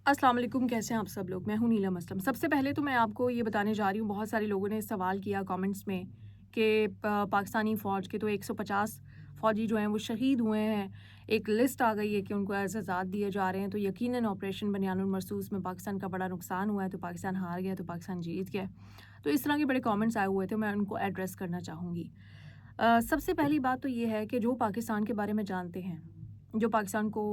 السلام علیکم، کیسے ہیں آپ سب لوگ؟ میں ہوں نیلم اسلم۔ سب سے پہلے تو میں آپ کو یہ بتانے جا رہی ہوں، بہت سارے لوگوں نے سوال کیا کامنٹس میں کہ پاکستانی فوج کے تو 150 فوجی جو ہیں وہ شہید ہوئے ہیں، ایک لسٹ آ گئی ہے کہ ان کو اعزازات دیے جا رہے ہیں، تو یقیناً آپریشن بنیان المرصوص میں پاکستان کا بڑا نقصان ہوا ہے، تو پاکستان ہار گیا، تو پاکستان جیت گیا۔ تو اس طرح کے بڑے کامنٹس آئے ہوئے تھے، میں ان کو ایڈریس کرنا چاہوں گی۔ سب سے پہلی بات تو یہ ہے کہ جو پاکستان کے بارے میں جانتے ہیں، جو پاکستان کو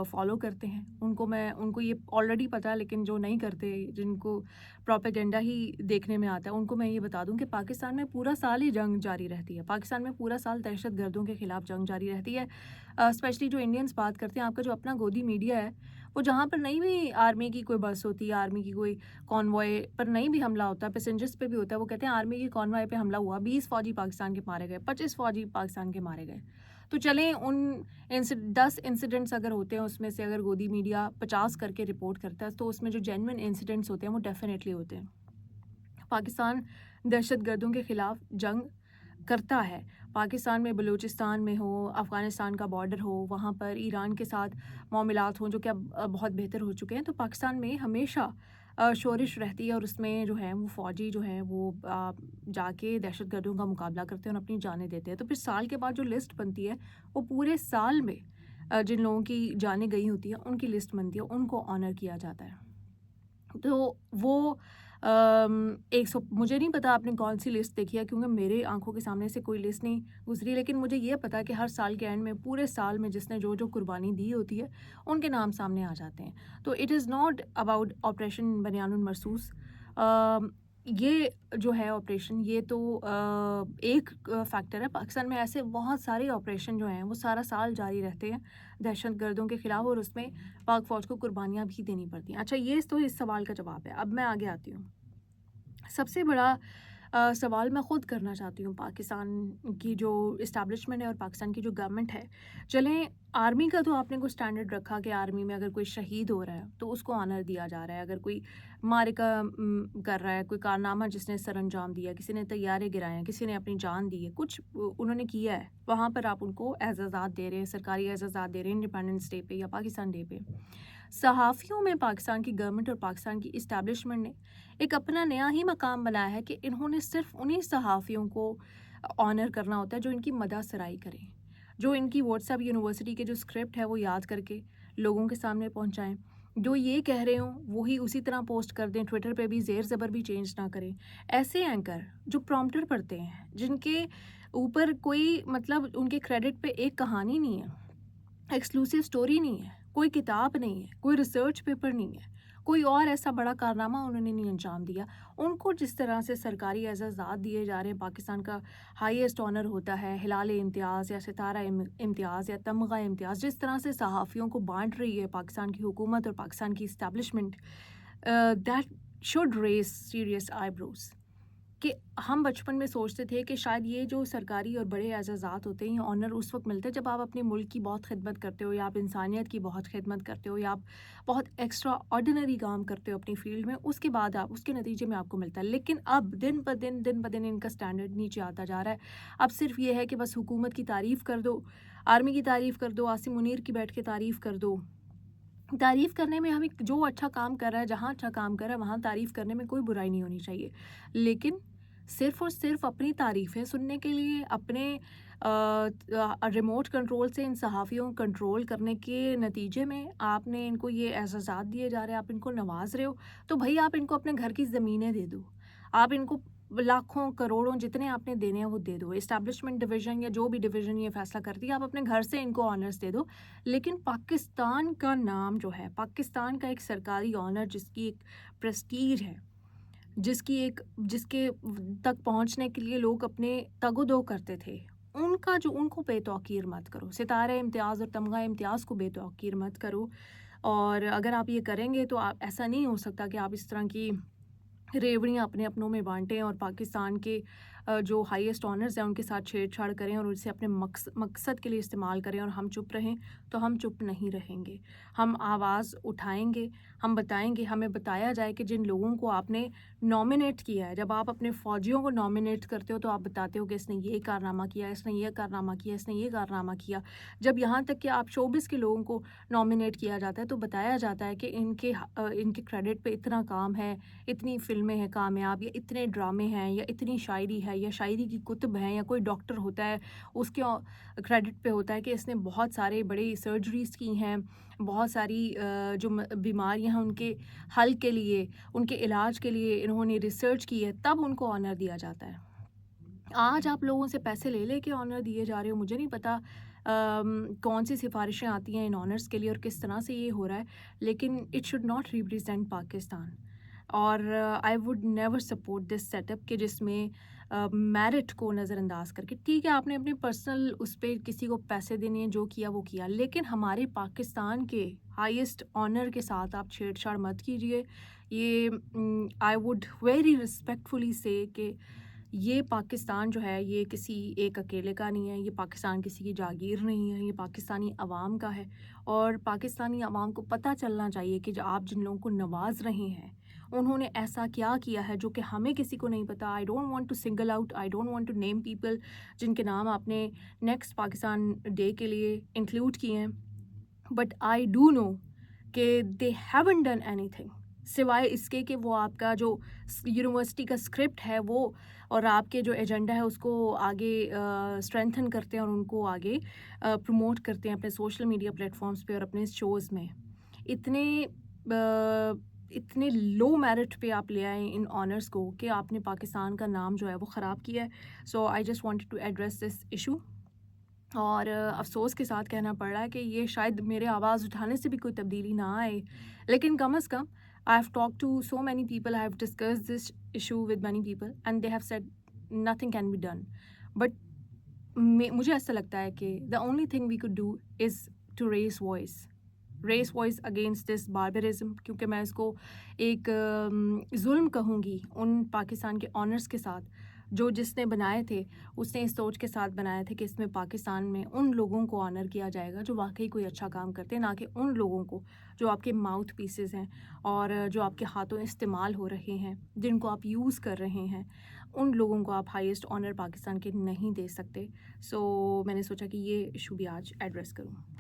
فالو کرتے ہیں، ان کو یہ آلریڈی پتہ ہے، لیکن جو نہیں کرتے، جن کو پروپیگنڈا ہی دیکھنے میں آتا ہے، ان کو میں یہ بتا دوں کہ پاکستان میں پورا سال ہی جنگ جاری رہتی ہے۔ پاکستان میں پورا سال دہشت گردوں کے خلاف جنگ جاری رہتی ہے۔ اسپیشلی جو انڈینس بات کرتے ہیں، آپ کا جو اپنا گودی میڈیا ہے، وہ جہاں پر نہیں بھی آرمی کی کوئی بس ہوتی ہے، آرمی کی کوئی کانوائے پر نہیں بھی حملہ ہوتا ہے، پیسنجرز پہ بھی ہوتا ہے، وہ کہتے ہیں آرمی کی کانوائے پہ حملہ ہوا، 20 فوجی پاکستان کے مارے گئے، 25 فوجی پاکستان کے مارے گئے۔ تو چلیں ان 10 انسیڈنٹس اگر ہوتے ہیں، اس میں سے اگر گودی میڈیا 50 کر کے رپورٹ کرتا ہے، تو اس میں جو جینوئن انسیڈنٹس ہوتے ہیں وہ ڈیفینیٹلی ہوتے ہیں۔ پاکستان دہشت گردوں کے خلاف جنگ کرتا ہے۔ پاکستان میں بلوچستان میں ہو، افغانستان کا بارڈر ہو، وہاں پر ایران کے ساتھ معاملات ہوں جو کہ اب بہت بہتر ہو چکے ہیں، تو پاکستان میں ہمیشہ شورش رہتی ہے، اور اس میں جو ہے وہ فوجی جو ہیں وہ جا کے دہشت گردوں کا مقابلہ کرتے ہیں اور اپنی جانیں دیتے ہیں۔ تو پھر سال کے بعد جو لسٹ بنتی ہے، وہ پورے سال میں جن لوگوں کی جانیں گئی ہوتی ہیں ان کی لسٹ بنتی ہے، ان کو آنر کیا جاتا ہے۔ تو وہ مجھے نہیں پتا آپ نے کون سی لسٹ دیکھی ہے، کیونکہ میرے آنکھوں کے سامنے سے کوئی لسٹ نہیں گزری، لیکن مجھے یہ پتا کہ ہر سال کے اینڈ میں پورے سال میں جس نے جو قربانی دی ہوتی ہے ان کے نام سامنے آ جاتے ہیں۔ تو it is not about operation بنیان المرصوص۔ یہ جو ہے آپریشن، یہ تو ایک فیکٹر ہے۔ پاکستان میں ایسے بہت سارے آپریشن جو ہیں وہ سارا سال جاری رہتے ہیں دہشت گردوں کے خلاف، اور اس میں پاک فوج کو قربانیاں بھی دینی پڑتی ہیں۔ اچھا، یہ تو اس سوال کا جواب ہے۔ اب میں آگے آتی ہوں۔ سب سے بڑا سوال میں خود کرنا چاہتی ہوں پاکستان کی جو اسٹیبلشمنٹ ہے اور پاکستان کی جو گورنمنٹ ہے۔ چلیں، آرمی کا تو آپ نے کوئی سٹینڈرڈ رکھا کہ آرمی میں اگر کوئی شہید ہو رہا ہے تو اس کو آنر دیا جا رہا ہے، اگر کوئی معرکہ کر رہا ہے، کوئی کارنامہ جس نے سر انجام دیا، کسی نے طیارے گرائے ہیں، کسی نے اپنی جان دی ہے، کچھ انہوں نے کیا ہے، وہاں پر آپ ان کو اعزازات دے رہے ہیں، سرکاری اعزازات دے رہے ہیں انڈیپینڈنس ڈے پہ یا پاکستان ڈے پہ۔ صحافیوں میں پاکستان کی گورنمنٹ اور پاکستان کی اسٹیبلشمنٹ نے ایک اپنا نیا ہی مقام بنایا ہے کہ انہوں نے صرف انہی صحافیوں کو آنر کرنا ہوتا ہے جو ان کی مدح سرائی کریں، جو ان کی واٹس ایپ یونیورسٹی کے جو اسکرپٹ ہے وہ یاد کر کے لوگوں کے سامنے پہنچائیں، جو یہ کہہ رہے ہوں وہی اسی طرح پوسٹ کر دیں، ٹویٹر پہ بھی زیر زبر بھی چینج نہ کریں۔ ایسے اینکر جو پرومپٹر پڑھتے ہیں، جن کے اوپر کوئی مطلب ان کے کریڈٹ پہ ایک کہانی نہیں ہے، ایکسکلوسیو سٹوری نہیں ہے، کوئی کتاب نہیں ہے، کوئی ریسرچ پیپر نہیں ہے، کوئی اور ایسا بڑا کارنامہ انہوں نے نہیں انجام دیا، ان کو جس طرح سے سرکاری اعزازات دیے جا رہے ہیں، پاکستان کا ہائیسٹ آنر ہوتا ہے ہلال امتیاز یا ستارہ امتیاز یا تمغہ امتیاز، جس طرح سے صحافیوں کو بانٹ رہی ہے پاکستان کی حکومت اور پاکستان کی establishment, that should raise serious eyebrows. کہ ہم بچپن میں سوچتے تھے کہ شاید یہ جو سرکاری اور بڑے اعزازات ہوتے ہیں، یہ آنر اس وقت ملتے ہیں جب آپ اپنے ملک کی بہت خدمت کرتے ہو، یا آپ انسانیت کی بہت خدمت کرتے ہو، یا آپ بہت ایکسٹرا آرڈینری کام کرتے ہو اپنی فیلڈ میں، اس کے بعد آپ اس کے نتیجے میں آپ کو ملتا ہے۔ لیکن اب دن بہ دن ان کا سٹینڈرڈ نیچے آتا جا رہا ہے۔ اب صرف یہ ہے کہ بس حکومت کی تعریف کر دو، آرمی کی تعریف کر دو، عاصم منیر کی بیٹھ کے تعریف کر دو۔ تعریف کرنے میں ہمیں جو اچھا کام کر رہا ہے، جہاں اچھا کام کر رہا ہے وہاں تعریف کرنے میں کوئی برائی نہیں ہونی چاہیے، لیکن صرف اور صرف اپنی تعریفیں سننے کے لیے، اپنے ریموٹ کنٹرول سے ان صحافیوں کو کنٹرول کرنے کے نتیجے میں آپ نے ان کو یہ اعزازات دیے جا رہے ہیں، آپ ان کو نواز رہے ہو، تو بھائی آپ ان کو اپنے گھر کی زمینیں دے دو، آپ ان کو لاکھوں کروڑوں جتنے آپ نے دینے ہیں وہ دے دو۔ اسٹیبلشمنٹ ڈویژن یا جو بھی ڈویژن یہ فیصلہ کرتی ہے، آپ اپنے گھر سے ان کو آنرز دے دو، لیکن پاکستان کا نام جو ہے، پاکستان کا ایک سرکاری آنر جس کی ایک پریسٹیج ہے، جس کے تک پہنچنے کے لیے لوگ اپنے تگ و دو کرتے تھے، ان کو بے توقیر مت کرو، ستارہ امتیاز اور تمغہ امتیاز کو بے توقیر مت کرو۔ اور اگر آپ یہ کریں گے تو ایسا نہیں ہو سکتا کہ آپ اس طرح کی ریوڑیاں اپنے اپنوں میں بانٹیں اور پاکستان کے جو ہائیسٹ آنرز ہیں ان کے ساتھ چھیڑ چھاڑ کریں اور اسے اپنے مقصد کے لیے استعمال کریں اور ہم چپ رہیں تو ہم چپ نہیں رہیں گے. ہم آواز اٹھائیں گے, ہم بتائیں گے, ہمیں بتایا جائے کہ جن لوگوں کو آپ نے نامنیٹ کیا ہے, جب آپ اپنے فوجیوں کو نامنیٹ کرتے ہو تو آپ بتاتے ہو کہ اس نے یہ کارنامہ کیا, اس نے یہ کارنامہ کیا, اس نے یہ کارنامہ کیا. جب یہاں تک کہ آپ شوبز کے لوگوں کو نامنیٹ کیا جاتا ہے تو بتایا جاتا ہے کہ ان کے کریڈٹ پہ اتنا کام ہے, اتنی فلمیں ہیں کامیاب, یا اتنے ڈرامے ہیں, یا اتنی شاعری ہے, یا شاعری کی کتب ہیں, یا کوئی ڈاکٹر ہوتا ہے اس کے کریڈٹ پہ ہوتا ہے کہ اس نے بہت سارے بڑے سرجریز کی ہیں, بہت ساری جو بیماریاں ہیں ان کے حل کے لیے, ان کے علاج کے لیے انہوں نے ریسرچ کی ہے, تب ان کو آنر دیا جاتا ہے. آج آپ لوگوں سے پیسے لے لے کے آنر دیے جا رہے ہو. مجھے نہیں پتا کون سی سفارشیں آتی ہیں ان آنرس کے لیے اور کس طرح سے یہ ہو رہا ہے, لیکن it should not represent Pakistan. اور I would never support this set up کہ جس میں میرٹ کو نظر انداز کر کے, ٹھیک ہے آپ نے اپنے پرسنل اس پہ کسی کو پیسے دینے ہیں, جو کیا وہ کیا, لیکن ہمارے پاکستان کے ہائیسٹ آنر کے ساتھ آپ چھیڑ چھاڑ مت کیجیے. یہ آئی ووڈ ویری ریسپیکٹفلی سے کہ یہ پاکستان جو ہے یہ کسی ایک اکیلے کا نہیں ہے, یہ پاکستان کسی کی جاگیر نہیں ہے, یہ پاکستانی عوام کا ہے. اور پاکستانی عوام کو پتہ چلنا چاہیے کہ جو آپ جن لوگوں کو نواز رہے ہیں انہوں نے ایسا کیا کیا ہے جو کہ ہمیں کسی کو نہیں پتہ. I don't want to single out, I don't want to name people جن کے نام آپ نے نیکسٹ پاکستان ڈے کے لیے انکلوڈ کیے ہیں, بٹ آئی ڈو نو کہ they haven't done any thing سوائے اس کے کہ وہ آپ کا جو یونیورسٹی کا اسکرپٹ ہے وہ اور آپ کے جو ایجنڈا ہے اس کو آگے اسٹرینتھن کرتے ہیں اور ان کو آگے پروموٹ کرتے ہیں اپنے سوشل میڈیا پلیٹ فارمز پہ اور اپنے شوز میں. اتنے لو میرٹ پہ آپ لے آئیں ان آنرس کو کہ آپ نے پاکستان کا نام جو ہے وہ خراب کیا ہے. So I just wanted to address this issue. اور افسوس کے ساتھ کہنا پڑ رہا ہے کہ یہ شاید میرے آواز اٹھانے سے بھی کوئی تبدیلی نہ آئے, لیکن کم از کم I have talked to so many people, I have discussed this issue with many people and they have said nothing can be done. But مجھے ایسا لگتا ہے کہ the only thing we could do is to raise voice against this barbarism, کیونکہ میں اس کو ایک ظلم کہوں گی ان پاکستان کے آنرس کے ساتھ جو جس نے بنائے تھے. اس نے اس سوچ کے ساتھ بنایا تھے کہ اس میں پاکستان میں ان لوگوں کو آنر کیا جائے گا جو واقعی کوئی اچھا کام کرتے ہیں, نہ کہ ان لوگوں کو جو آپ کے ماؤتھ پیسز ہیں اور جو آپ کے ہاتھوں استعمال ہو رہے ہیں, جن کو آپ یوز کر رہے ہیں. ان لوگوں کو آپ ہائیسٹ آنر پاکستان کے نہیں دے سکتے. سو میں نے سوچا کہ یہ ایشو بھی آج ایڈریس کروں.